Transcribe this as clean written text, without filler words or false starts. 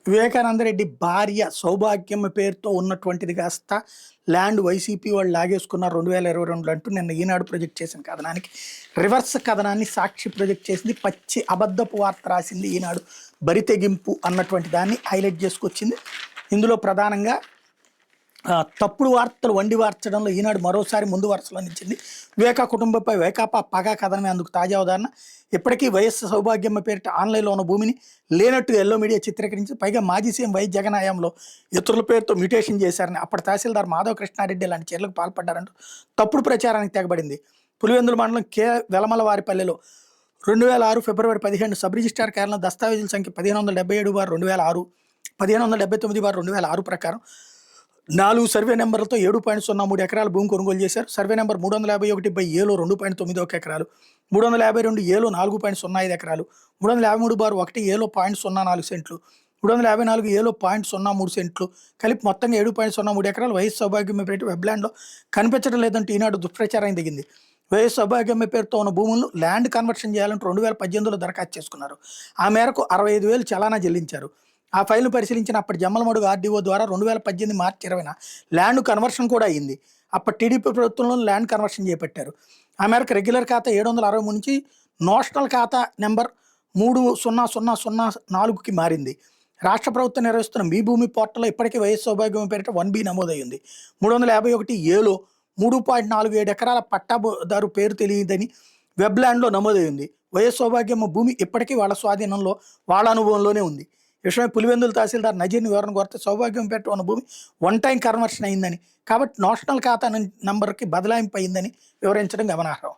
వివేకానంద రెడ్డి భార్య సౌభాగ్యమ్మ పేరుతో ఉన్నటువంటిది కాస్త ల్యాండ్ వైసీపీ వాళ్ళు లాగేసుకున్నారు 2022 అంటూ నిన్న ఈనాడు ప్రొజెక్ట్ చేసిన కథనానికి రివర్స్ కథనాన్ని సాక్షి ప్రొజెక్ట్ చేసింది. పచ్చి అబద్ధపు వార్త రాసింది ఈనాడు. బరితెగింపు అన్నటువంటి దాన్ని హైలైట్ చేసుకొచ్చింది. ఇందులో ప్రధానంగా తప్పుడు వార్తలు వండి వార్చడంలో ఈనాడు మరోసారి ముందు వరుసలో నిలిచింది. వివేకా కుటుంబంపై వైకాపా పగా కథనమే అందుకు తాజా ఉదాహరణ. ఇప్పటికీ వైఎస్ సౌభాగ్యమ్మ పేరిట ఆన్లైన్లో ఉన్న భూమిని లేనట్టు ఎల్లో మీడియా చిత్రీకరించి, పైగా మాజీ సీఎం వైఎస్ జగన్ హయాంలో ఇతరుల పేరుతో మ్యూటేషన్ చేశారని, అప్పటి తహసీల్దార్ మాధవ కృష్ణారెడ్డి లాంటి చర్యలకు పాల్పడ్డారంటూ తప్పుడు ప్రచారానికి తెగబడింది. పులివెందుల మండలం వెలమలవారిపల్లెలో 2006 ఫిబ్రవరి 15 సబ్ రిజిస్ట్రార్ కార్యాలయం దస్తావేజుల సంఖ్య 1577/2006, 1579/2006 ప్రకారం 4 సర్వే నెంబర్లతో 7.03 ఎకరాల భూమి కొనుగోలు చేశారు. సర్వే నెంబర్ 351/ఏలో 2.91 ఎకరాలు, 352/ఏలో 4.05 ఎకరాలు, 353/1 ఏలో 0.04 సెంట్లు, 354/ఏలో 0.03 సెంట్లు కలిపి మొత్తంగా 7.03 ఎకరాలు వైఎస్ సౌభాగ్యమ్మ పేరిట వెబ్లాండ్లో కనిపించడం లేదంటూ ఈనాడు దుష్ప్రచారం దిగింది. వైఎస్ సౌభాగ్యమ్మ పేరుతో ఉన్న భూములను ల్యాండ్ కన్వర్షన్ చేయాలంటూ 2018లో దరఖాస్తు చేసుకున్నారు. ఆ మేరకు 65,000 చలానా చెల్లించారు. ఆ ఫైల్ను పరిశీలించిన అప్పటి జమ్మలమడుగు ఆర్డీఓ ద్వారా 2018 మార్చి 20న ల్యాండ్ కన్వర్షన్ కూడా అయింది. అప్పటి టీడీపీ ప్రభుత్వంలో ల్యాండ్ కన్వర్షన్ చేపట్టారు. ఆ మేరకు రెగ్యులర్ ఖాతా 763 నుంచి నోషనల్ ఖాతా నెంబర్ 30004కి మారింది. రాష్ట్ర ప్రభుత్వం నిర్వహిస్తున్న మీ భూమి పోర్టల్లో ఇప్పటికీ వైఎస్ సౌభాగ్యం పేరిట 1B నమోదయ్యింది. 351/ఏలో 3.47 ఎకరాల పట్టాదారు పేరు తెలియదని వెబ్లాండ్లో నమోదయ్యింది. వైఎస్ సౌభాగ్యమ్మ భూమి ఇప్పటికీ వాళ్ళ స్వాధీనంలో, వాళ్ళ అనుభవంలోనే ఉంది. విషయమై పులివెందుల తహసీల్దార్ నజీర్ని వివరణ కోరితే సౌభాగ్యం పేరిట ఉన్న భూమి 1 టైం కన్వర్షన్ అయిందని, కాబట్టి నేషనల్ ఖాతా నంబర్కి బదలాయింపు అయిందని వివరించడం గమనార్హం.